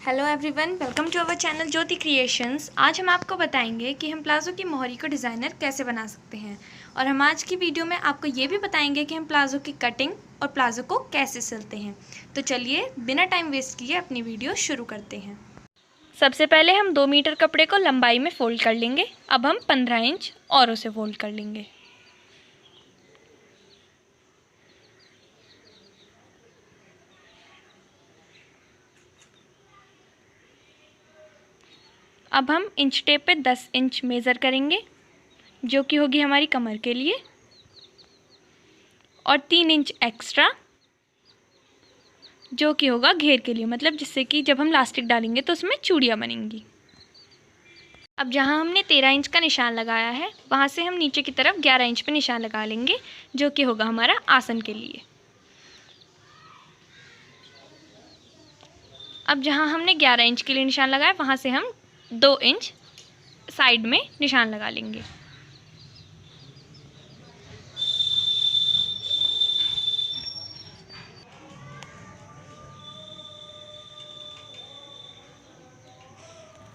Hello everyone, welcome to our channel Jyoti Creations. आज हम आपको बताएंगे कि हम प्लाज़ो की मोहरी को डिज़ाइनर कैसे बना सकते हैं और हम आज की वीडियो में आपको ये भी बताएंगे कि हम प्लाज़ो की कटिंग और प्लाज़ो को कैसे सिलते हैं। तो चलिए बिना टाइम वेस्ट किए अपनी वीडियो शुरू करते हैं। सबसे पहले हम 2 मीटर कपड़े को लंबाई में फ़ोल्ड कर लेंगे। अब हम 15 इंच और उसे फ़ोल्ड कर लेंगे। अब हम इंच टेप पे 10 इंच मेज़र करेंगे, जो कि होगी हमारी कमर के लिए, और 3 इंच एक्स्ट्रा जो कि होगा घेर के लिए, मतलब जिससे कि जब हम लास्टिक डालेंगे तो उसमें चूड़ियाँ बनेंगी। अब जहाँ हमने 13 इंच का निशान लगाया है वहाँ से हम नीचे की तरफ 11 इंच पे निशान लगा लेंगे, जो कि होगा हमारा आसन के लिए। अब जहाँ हमने 11 इंच के लिए निशान लगाया वहाँ से हम 2 इंच साइड में निशान लगा लेंगे।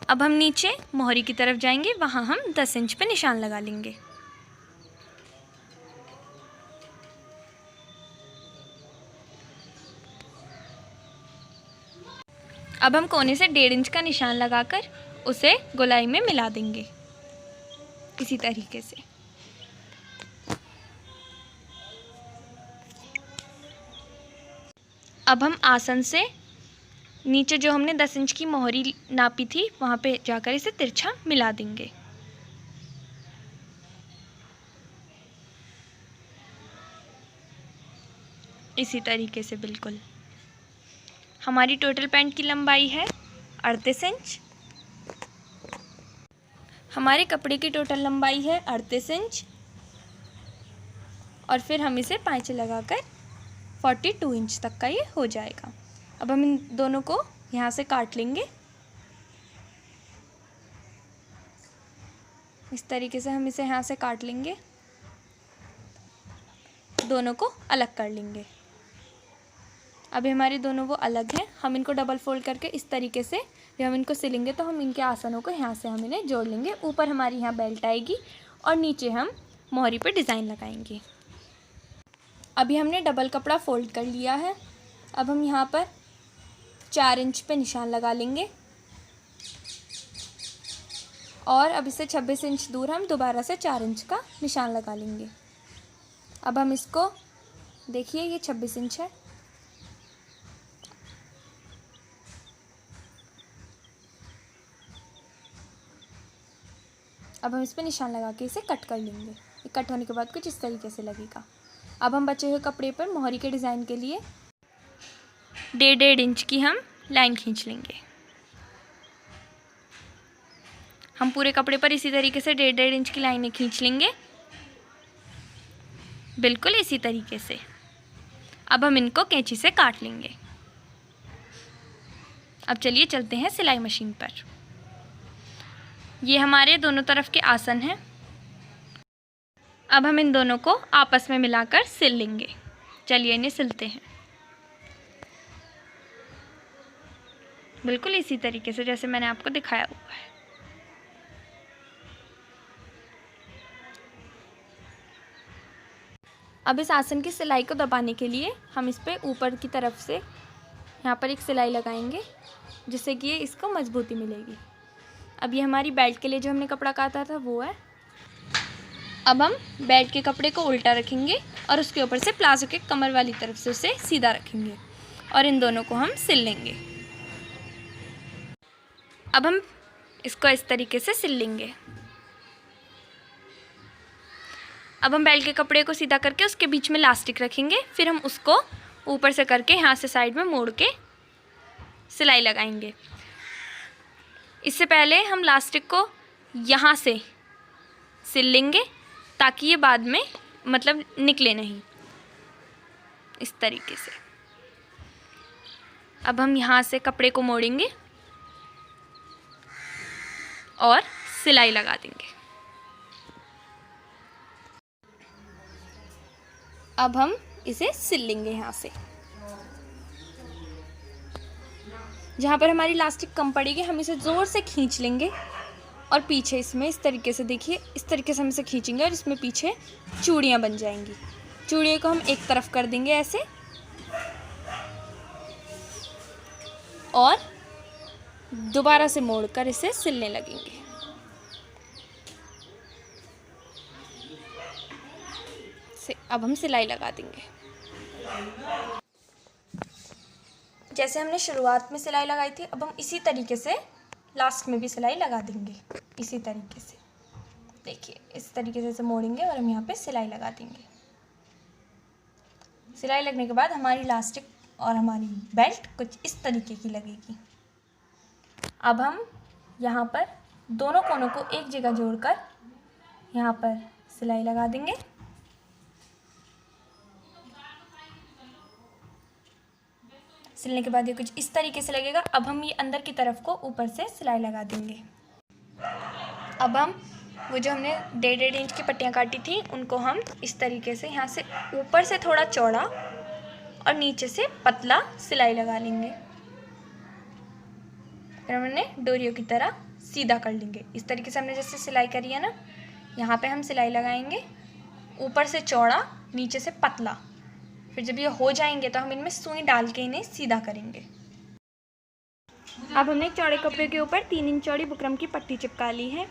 अब हम नीचे मोहरी की तरफ जाएंगे, वहाँ हम 10 इंच पे निशान लगा लेंगे। अब हम कोने से 1.5 इंच का निशान लगाकर उसे गोलाई में मिला देंगे इसी तरीके से। अब हम आसन से नीचे जो हमने 10 इंच की मोहरी नापी थी वहाँ पे जाकर इसे तिरछा मिला देंगे। इसी तरीके से बिल्कुल। हमारी टोटल पैंट की लंबाई है 38 इंच। हमारे कपड़े की टोटल लंबाई है 38 इंच और फिर हम इसे पाँचे लगाकर 42 इंच तक का ये हो जाएगा। अब हम इन दोनों को यहाँ से काट लेंगे। इस तरीके से हम इसे यहाँ से काट लेंगे, दोनों को अलग कर लेंगे। अभी हमारे दोनों वो अलग हैं। हम इनको डबल फोल्ड करके इस तरीके से जब हम इनको सिलेंगे तो हम इनके आसनों को यहाँ से हम इन्हें जोड़ लेंगे। ऊपर हमारी यहाँ बेल्ट आएगी और नीचे हम मोहरी पे डिज़ाइन लगाएंगे। अभी हमने डबल कपड़ा फोल्ड कर लिया है। अब हम यहाँ पर 4 इंच पे निशान लगा लेंगे और अब इससे 26 इंच दूर हम दोबारा से 4 इंच का निशान लगा लेंगे। अब हम इसको देखिए, ये 26 इंच है। अब हम इस पर निशान लगा के इसे कट कर लेंगे। ये कट होने के बाद कुछ इस तरीके से लगेगा। अब हम बचे हुए कपड़े पर मोहरी के डिज़ाइन के लिए 1.5 इंच की हम लाइन खींच लेंगे। हम पूरे कपड़े पर इसी तरीके से 1.5 इंच की लाइनें खींच लेंगे, बिल्कुल इसी तरीके से। अब हम इनको कैंची से काट लेंगे। अब चलिए चलते हैं सिलाई मशीन पर। ये हमारे दोनों तरफ के आसन हैं। अब हम इन दोनों को आपस में मिलाकर सिल लेंगे। चलिए इन्हें सिलते हैं, बिल्कुल इसी तरीके से जैसे मैंने आपको दिखाया हुआ है। अब इस आसन की सिलाई को दबाने के लिए हम इस पे ऊपर की तरफ से यहाँ पर एक सिलाई लगाएंगे, जिससे कि ये इसको मजबूती मिलेगी। अब ये हमारी बेल्ट के लिए जो हमने कपड़ा काटा था वो है। अब हम बेल्ट के कपड़े को उल्टा रखेंगे और उसके ऊपर से प्लाजो के कमर वाली तरफ से उसे सीधा रखेंगे और इन दोनों को हम सिल लेंगे। अब हम इसको इस तरीके से सिल लेंगे। अब हम बेल्ट के कपड़े को सीधा करके उसके बीच में लास्टिक रखेंगे, फिर हम उसको ऊपर से करके यहाँ से साइड में मोड़ के सिलाई लगाएंगे। इससे पहले हम लास्टिक को यहाँ से सिल लेंगे ताकि ये बाद में मतलब निकले नहीं, इस तरीके से। अब हम यहाँ से कपड़े को मोड़ेंगे और सिलाई लगा देंगे। अब हम इसे सिल लेंगे यहाँ से। जहाँ पर हमारी इलास्टिक कम पड़ेगी हम इसे ज़ोर से खींच लेंगे और पीछे इसमें इस तरीके से, देखिए इस तरीके से हम इसे खींचेंगे और इसमें पीछे चूड़ियाँ बन जाएंगी। चूड़ियों को हम एक तरफ कर देंगे ऐसे और दोबारा से मोड़कर इसे सिलने लगेंगे। अब हम सिलाई लगा देंगे। जैसे हमने शुरुआत में सिलाई लगाई थी, अब हम इसी तरीके से लास्ट में भी सिलाई लगा देंगे। इसी तरीके से देखिए, इस तरीके से इसे मोड़ेंगे और हम यहाँ पे सिलाई लगा देंगे। सिलाई लगने के बाद हमारी इलास्टिक और हमारी बेल्ट कुछ इस तरीके की लगेगी। अब हम यहाँ पर दोनों कोनों को एक जगह जोड़कर यहाँ पर सिलाई लगा देंगे। सिलने के बाद ये कुछ इस तरीके से लगेगा। अब हम ये अंदर की तरफ को ऊपर से सिलाई लगा देंगे। अब हम वो जो हमने 1.5 इंच की पट्टियाँ काटी थी उनको हम इस तरीके से यहाँ से ऊपर से थोड़ा चौड़ा और नीचे से पतला सिलाई लगा लेंगे। फिर हमने डोरियों की तरह सीधा कर लेंगे। इस तरीके से हमने जैसे सिलाई करी है ना, यहाँ पे हम सिलाई लगाएंगे, ऊपर से चौड़ा नीचे से पतला। फिर जब ये हो जाएंगे तो हम इनमें सुई डाल के इन्हें सीधा करेंगे। अब हमने एक चौड़े कपड़े के ऊपर 3 इंच चौड़ी बुकरम की पट्टी चिपका ली है।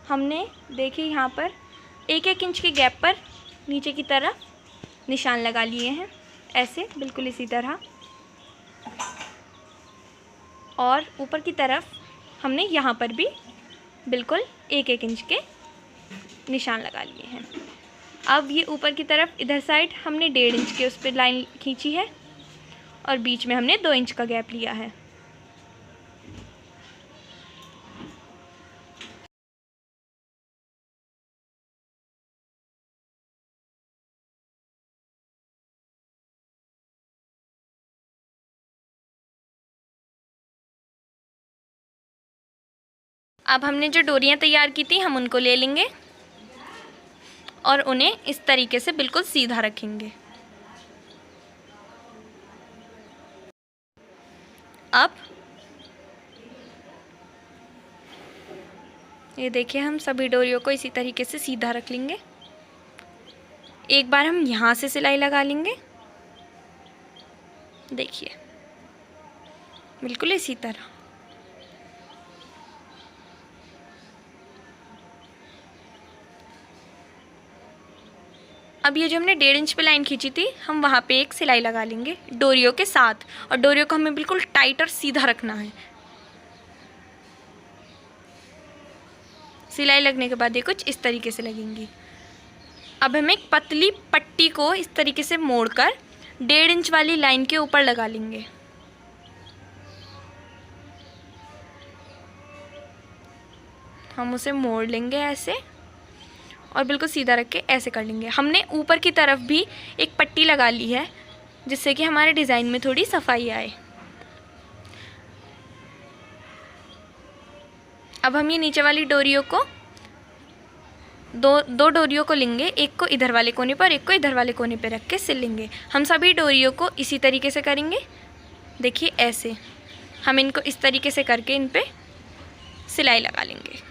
हमने देखिए यहाँ पर 1-1 इंच के गैप पर नीचे की तरफ निशान लगा लिए हैं, ऐसे बिल्कुल इसी तरह। और ऊपर की तरफ हमने यहाँ पर भी बिल्कुल 1-1 इंच के निशान लगा लिए हैं। अब ये ऊपर की तरफ इधर साइड हमने 1.5 इंच के उस पर लाइन खींची है और बीच में हमने 2 इंच का गैप लिया है। अब हमने जो डोरियां तैयार की थी हम उनको ले लेंगे और उन्हें इस तरीके से बिल्कुल सीधा रखेंगे। अब ये देखिए, हम सभी डोरियों को इसी तरीके से सीधा रख लेंगे। एक बार हम यहाँ से सिलाई लगा लेंगे, देखिए बिल्कुल इसी तरह। अब ये जो हमने 1.5 इंच पे लाइन खींची थी हम वहाँ पे एक सिलाई लगा लेंगे डोरियों के साथ, और डोरियों को हमें बिल्कुल टाइट और सीधा रखना है। सिलाई लगने के बाद ये कुछ इस तरीके से लगेंगी। अब हम एक पतली पट्टी को इस तरीके से मोड़कर 1.5 इंच वाली लाइन के ऊपर लगा लेंगे। हम उसे मोड़ लेंगे ऐसे और बिल्कुल सीधा रख के ऐसे कर लेंगे। हमने ऊपर की तरफ भी एक पट्टी लगा ली है जिससे कि हमारे डिज़ाइन में थोड़ी सफाई आए। अब हम ये नीचे वाली डोरियों को दो डोरियों को लेंगे, एक को इधर वाले कोने पर, एक को इधर वाले कोने पर रख के सिल लेंगे। हम सभी डोरियों को इसी तरीके से करेंगे, देखिए ऐसे। हम इनको इस तरीके से करके इन पे सिलाई लगा लेंगे।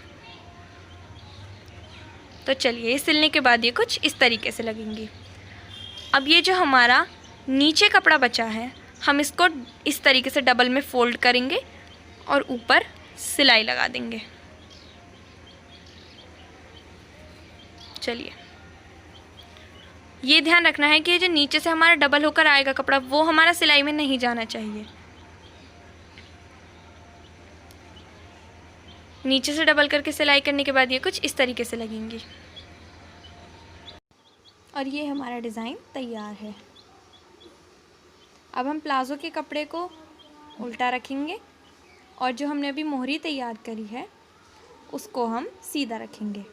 तो चलिए, सिलने के बाद ये कुछ इस तरीके से लगेंगी। अब ये जो हमारा नीचे कपड़ा बचा है हम इसको इस तरीके से डबल में फोल्ड करेंगे और ऊपर सिलाई लगा देंगे। चलिए, ये ध्यान रखना है कि ये जो नीचे से हमारा डबल होकर आएगा कपड़ा वो हमारा सिलाई में नहीं जाना चाहिए। नीचे से डबल करके सिलाई करने के बाद ये कुछ इस तरीके से लगेंगी। और ये हमारा डिज़ाइन तैयार है। अब हम प्लाज़ो के कपड़े को उल्टा रखेंगे और जो हमने अभी मोहरी तैयार करी है उसको हम सीधा रखेंगे।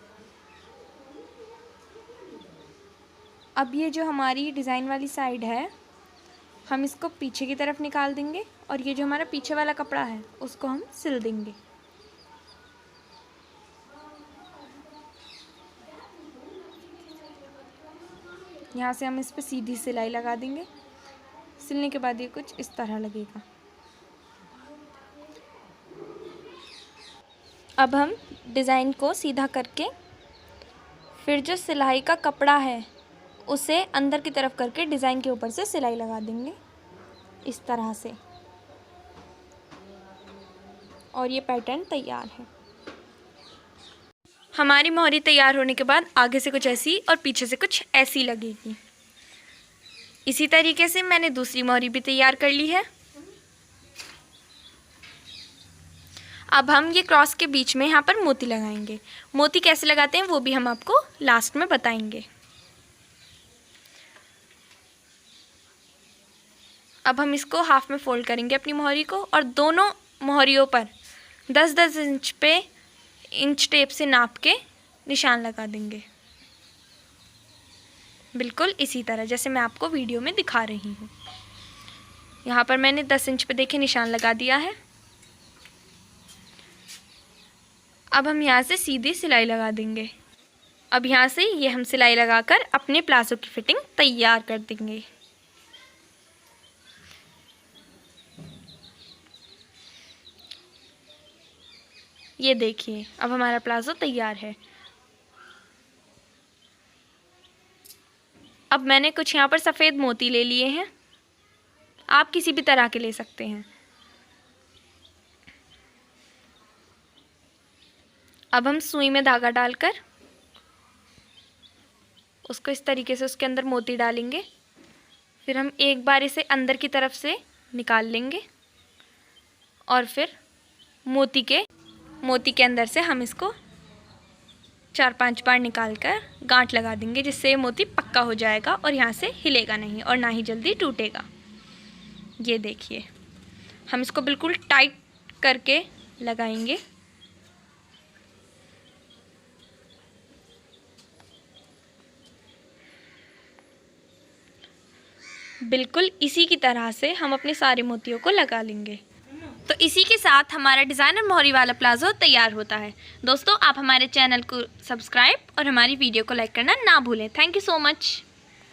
अब ये जो हमारी डिज़ाइन वाली साइड है हम इसको पीछे की तरफ निकाल देंगे और ये जो हमारा पीछे वाला कपड़ा है उसको हम सिल देंगे। यहाँ से हम इस पर सीधी सिलाई लगा देंगे। सिलने के बाद ये कुछ इस तरह लगेगा। अब हम डिज़ाइन को सीधा करके फिर जो सिलाई का कपड़ा है उसे अंदर की तरफ करके डिज़ाइन के ऊपर से सिलाई लगा देंगे इस तरह से, और ये पैटर्न तैयार है। हमारी मोहरी तैयार होने के बाद आगे से कुछ ऐसी और पीछे से कुछ ऐसी लगेगी। इसी तरीके से मैंने दूसरी मोहरी भी तैयार कर ली है। अब हम ये क्रॉस के बीच में यहाँ पर मोती लगाएंगे। मोती कैसे लगाते हैं वो भी हम आपको लास्ट में बताएंगे। अब हम इसको हाफ में फोल्ड करेंगे अपनी मोहरी को, और दोनों मोहरियों पर 10-10 इंच पे इंच टेप से नाप के निशान लगा देंगे, बिल्कुल इसी तरह जैसे मैं आपको वीडियो में दिखा रही हूँ। यहाँ पर मैंने 10 इंच पे देखिए निशान लगा दिया है। अब हम यहाँ से सीधी सिलाई लगा देंगे। अब यहाँ से ये हम सिलाई लगाकर अपने प्लाजो की फिटिंग तैयार कर देंगे। ये देखिए अब हमारा प्लाजो तैयार है। अब मैंने कुछ यहाँ पर सफ़ेद मोती ले लिए हैं, आप किसी भी तरह के ले सकते हैं। अब हम सुई में धागा डालकर उसको इस तरीके से उसके अंदर मोती डालेंगे। फिर हम एक बार इसे अंदर की तरफ से निकाल लेंगे और फिर मोती के अंदर से हम इसको 4-5 बार निकालकर गांठ लगा देंगे, जिससे ये मोती पक्का हो जाएगा और यहाँ से हिलेगा नहीं और ना ही जल्दी टूटेगा। ये देखिए हम इसको बिल्कुल टाइट करके लगाएंगे। बिल्कुल इसी की तरह से हम अपने सारे मोतियों को लगा लेंगे। तो इसी के साथ हमारा डिज़ाइनर मोहरी वाला प्लाजो तैयार होता है। दोस्तों आप हमारे चैनल को सब्सक्राइब और हमारी वीडियो को लाइक करना ना भूलें। Thank you so much.